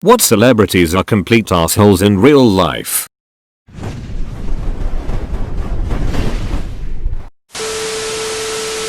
What celebrities are complete assholes in real life?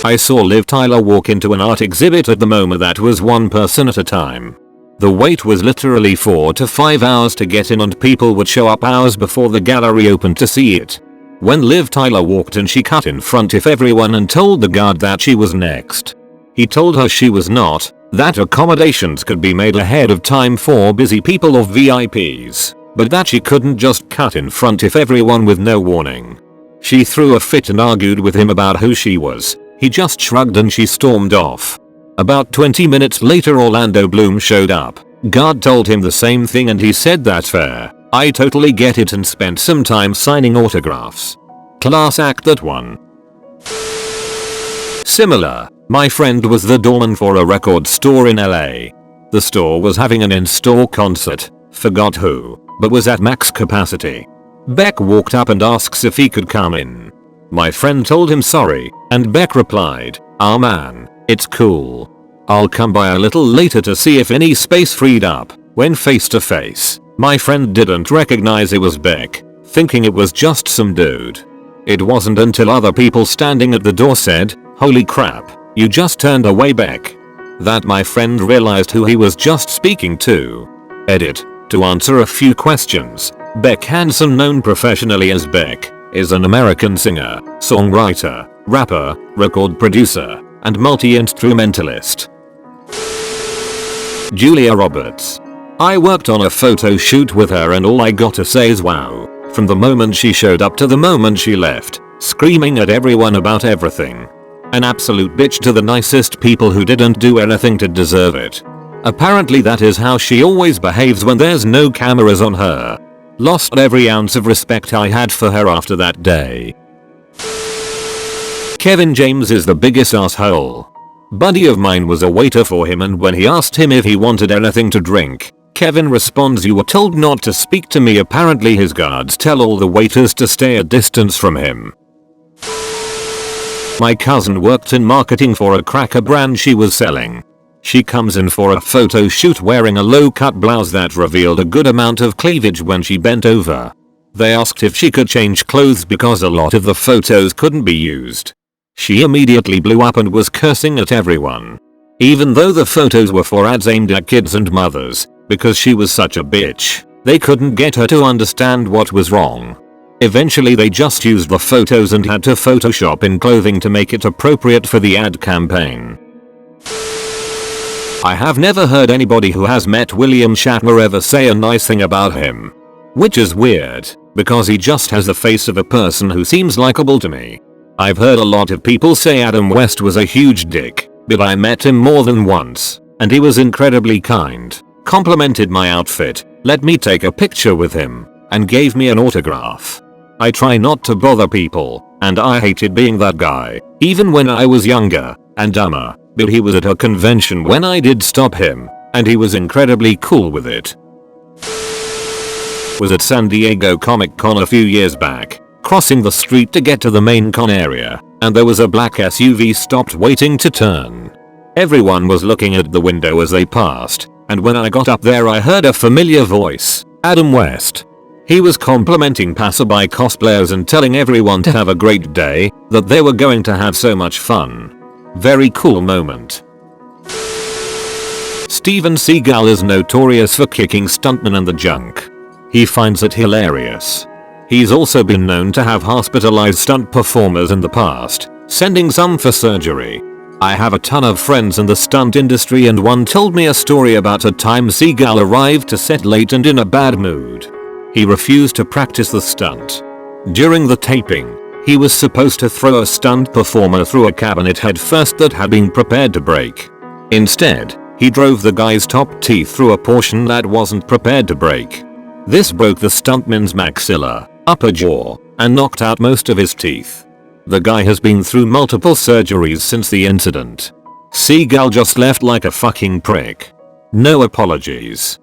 I saw Liv Tyler walk into an art exhibit at the MoMA that was one person at a time. The wait was literally 4 to 5 hours to get in and people would show up hours before the gallery opened to see it. When Liv Tyler walked in, she cut in front of everyone and told the guard that she was next. He told her she was not, that accommodations could be made ahead of time for busy people or VIPs, but that she couldn't just cut in front of everyone with no warning. She threw a fit and argued with him about who she was. He just shrugged and she stormed off. About 20 minutes later Orlando Bloom showed up. Guard told him the same thing and he said that's fair. I totally get it, and spent some time signing autographs. Class act, that one. Similar, my friend was the doorman for a record store in LA. The store was having an in-store concert, forgot who, but was at max capacity. Beck walked up and asks if he could come in. My friend told him sorry, and Beck replied, "Ah man, it's cool. I'll come by a little later to see if any space freed up." When face to face, my friend didn't recognize it was Beck, thinking it was just some dude. It wasn't until other people standing at the door said, "Holy crap, you just turned away Beck," that my friend realized who he was just speaking to. Edit. To answer a few questions, Beck Hansen, known professionally as Beck, is an American singer, songwriter, rapper, record producer, and multi-instrumentalist. Julia Roberts. I worked on a photo shoot with her and all I got to say is wow. From the moment she showed up to the moment she left, screaming at everyone about everything. An absolute bitch to the nicest people who didn't do anything to deserve it. Apparently that is how she always behaves when there's no cameras on her. Lost every ounce of respect I had for her after that day. Kevin James is the biggest asshole. Buddy of mine was a waiter for him, and when he asked him if he wanted anything to drink, Kevin responds, "You were told not to speak to me." Apparently his guards tell all the waiters to stay a distance from him. My cousin worked in marketing for a cracker brand she was selling. She comes in for a photo shoot wearing a low-cut blouse that revealed a good amount of cleavage when she bent over. They asked if she could change clothes because a lot of the photos couldn't be used. She immediately blew up and was cursing at everyone. Even though the photos were for ads aimed at kids and mothers, because she was such a bitch, they couldn't get her to understand what was wrong. Eventually they just used the photos and had to Photoshop in clothing to make it appropriate for the ad campaign. I have never heard anybody who has met William Shatner ever say a nice thing about him. Which is weird, because he just has the face of a person who seems likable to me. I've heard a lot of people say Adam West was a huge dick, but I met him more than once, and he was incredibly kind, complimented my outfit, let me take a picture with him, and gave me an autograph. I try not to bother people, and I hated being that guy, even when I was younger and dumber, but he was at a convention when I did stop him, and he was incredibly cool with it. Was at San Diego Comic Con a few years back, crossing the street to get to the main con area, and there was a black SUV stopped waiting to turn. Everyone was looking at the window as they passed, and when I got up there I heard a familiar voice, Adam West. He was complimenting passerby cosplayers and telling everyone to have a great day, that they were going to have so much fun. Very cool moment. Steven Seagal is notorious for kicking stuntmen in the junk. He finds it hilarious. He's also been known to have hospitalized stunt performers in the past, sending some for surgery. I have a ton of friends in the stunt industry, and one told me a story about a time Seagal arrived to set late and in a bad mood. He refused to practice the stunt. During the taping, he was supposed to throw a stunt performer through a cabinet head first that had been prepared to break. Instead, he drove the guy's top teeth through a portion that wasn't prepared to break. This broke the stuntman's maxilla, upper jaw, and knocked out most of his teeth. The guy has been through multiple surgeries since the incident. Seagal just left like a fucking prick. No apologies.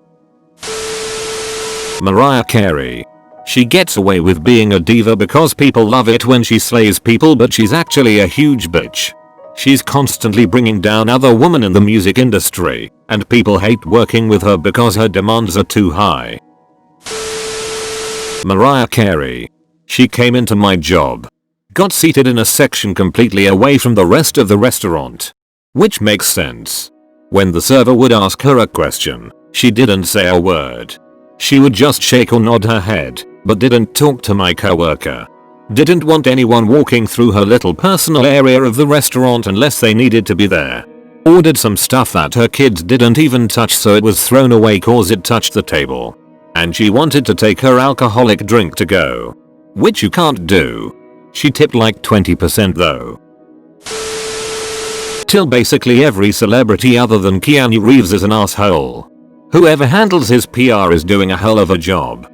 Mariah Carey. She gets away with being a diva because people love it when she slays people, but she's actually a huge bitch. She's constantly bringing down other women in the music industry, and people hate working with her because her demands are too high. Mariah Carey. She came into my job. Got seated in a section completely away from the rest of the restaurant. Which makes sense. When the server would ask her a question, she didn't say a word. She would just shake or nod her head, but didn't talk to my coworker. Didn't want anyone walking through her little personal area of the restaurant unless they needed to be there. Ordered some stuff that her kids didn't even touch, so it was thrown away cause it touched the table. And she wanted to take her alcoholic drink to go. Which you can't do. She tipped like 20% though. Till basically every celebrity other than Keanu Reeves is an asshole. Whoever handles his PR is doing a hell of a job.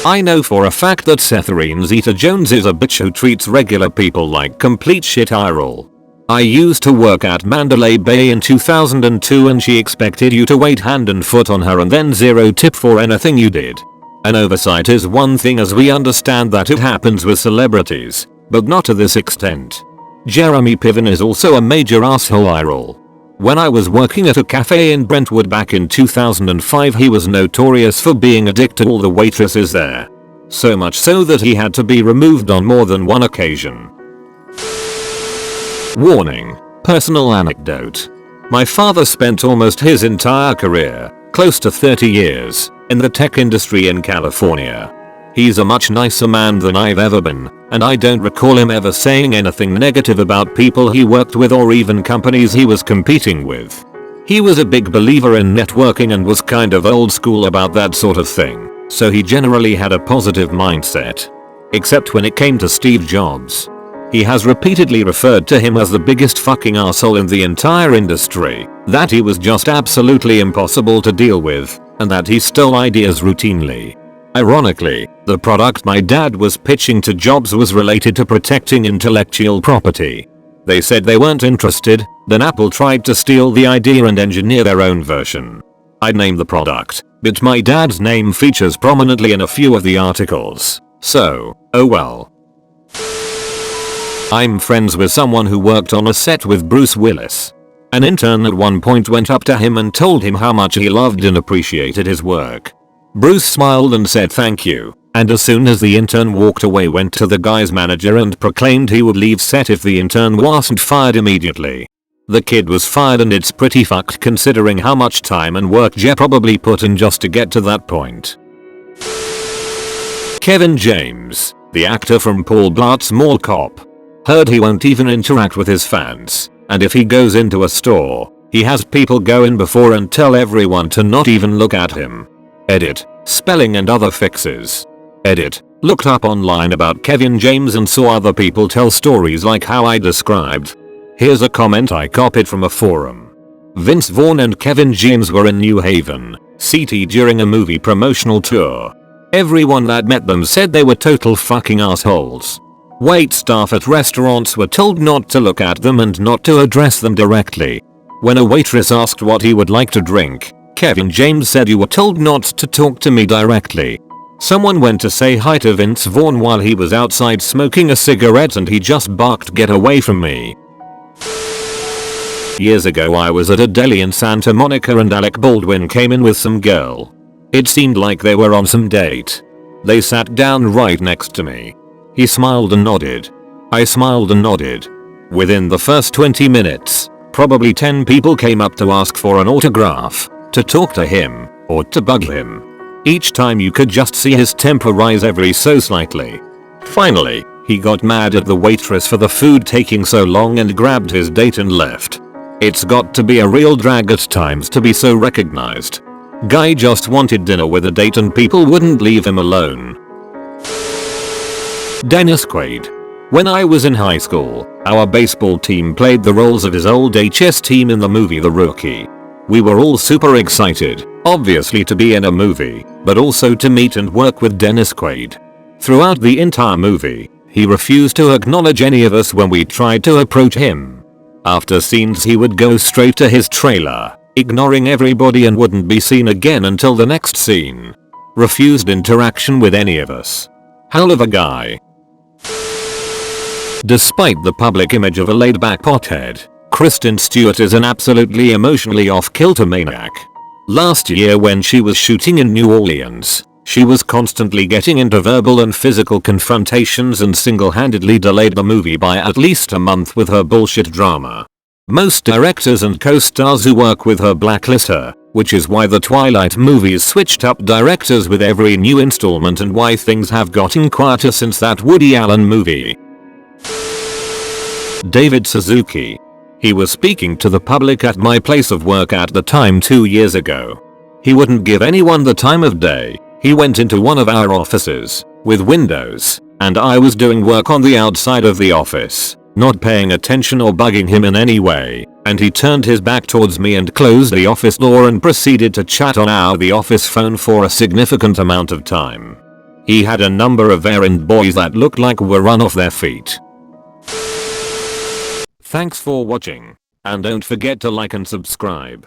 I know for a fact that Catherine Zeta-Jones is a bitch who treats regular people like complete shit. I roll. I used to work at Mandalay Bay in 2002 and she expected you to wait hand and foot on her and then zero tip for anything you did. An oversight is one thing, as we understand that it happens with celebrities, but not to this extent. Jeremy Piven is also a major asshole. I roll. When I was working at a cafe in Brentwood back in 2005, he was notorious for being a dick to all the waitresses there. So much so that he had to be removed on more than one occasion. Warning. Personal anecdote. My father spent almost his entire career, close to 30 years, in the tech industry in California. He's a much nicer man than I've ever been, and I don't recall him ever saying anything negative about people he worked with or even companies he was competing with. He was a big believer in networking and was kind of old school about that sort of thing, so he generally had a positive mindset. Except when it came to Steve Jobs. He has repeatedly referred to him as the biggest fucking asshole in the entire industry, that he was just absolutely impossible to deal with, and that he stole ideas routinely. Ironically, the product my dad was pitching to Jobs was related to protecting intellectual property. They said they weren't interested, then Apple tried to steal the idea and engineer their own version. I'd name the product, but my dad's name features prominently in a few of the articles, so, oh well. I'm friends with someone who worked on a set with Bruce Willis. An intern at one point went up to him and told him how much he loved and appreciated his work. Bruce smiled and said thank you, and as soon as the intern walked away, went to the guy's manager and proclaimed he would leave set if the intern wasn't fired immediately. The kid was fired, and it's pretty fucked considering how much time and work Jeff probably put in just to get to that point. Kevin James, the actor from Paul Blart Mall Cop. Heard he won't even interact with his fans, and if he goes into a store, he has people go in before and tell everyone to not even look at him. Edit. Spelling and other fixes. Edit. Looked up online about Kevin James and saw other people tell stories like how I described. Here's a comment I copied from a forum. Vince Vaughn and Kevin James were in New Haven, CT during a movie promotional tour. Everyone that met them said they were total fucking assholes. Wait staff at restaurants were told not to look at them and not to address them directly. When a waitress asked what he would like to drink, Kevin James said, "You were told not to talk to me directly." Someone went to say hi to Vince Vaughn while he was outside smoking a cigarette and he just barked, "Get away from me." Years ago I was at a deli in Santa Monica and Alec Baldwin came in with some girl. It seemed like they were on some date. They sat down right next to me. He smiled and nodded. I smiled and nodded. Within the first 20 minutes, probably 10 people came up to ask for an autograph, to talk to him, or to bug him. Each time you could just see his temper rise every so slightly. Finally, he got mad at the waitress for the food taking so long and grabbed his date and left. It's got to be a real drag at times to be so recognized. Guy just wanted dinner with a date and people wouldn't leave him alone. Dennis Quaid. When I was in high school, our baseball team played the roles of his old HS team in the movie The Rookie. We were all super excited, obviously to be in a movie, but also to meet and work with Dennis Quaid. Throughout the entire movie, he refused to acknowledge any of us when we tried to approach him. After scenes he would go straight to his trailer, ignoring everybody and wouldn't be seen again until the next scene. Refused interaction with any of us. Hell of a guy. Despite the public image of a laid-back pothead, Kristen Stewart is an absolutely emotionally off-kilter maniac. Last year when she was shooting in New Orleans, she was constantly getting into verbal and physical confrontations and single-handedly delayed the movie by at least a month with her bullshit drama. Most directors and co-stars who work with her blacklist her, which is why the Twilight movies switched up directors with every new installment and why things have gotten quieter since that Woody Allen movie. David Suzuki. He was speaking to the public at my place of work at the time 2 years ago. He wouldn't give anyone the time of day. He went into one of our offices, with windows, and I was doing work on the outside of the office, not paying attention or bugging him in any way, and he turned his back towards me and closed the office door and proceeded to chat on the office phone for a significant amount of time. He had a number of errand boys that looked like were run off their feet. Thanks for watching, and don't forget to like and subscribe.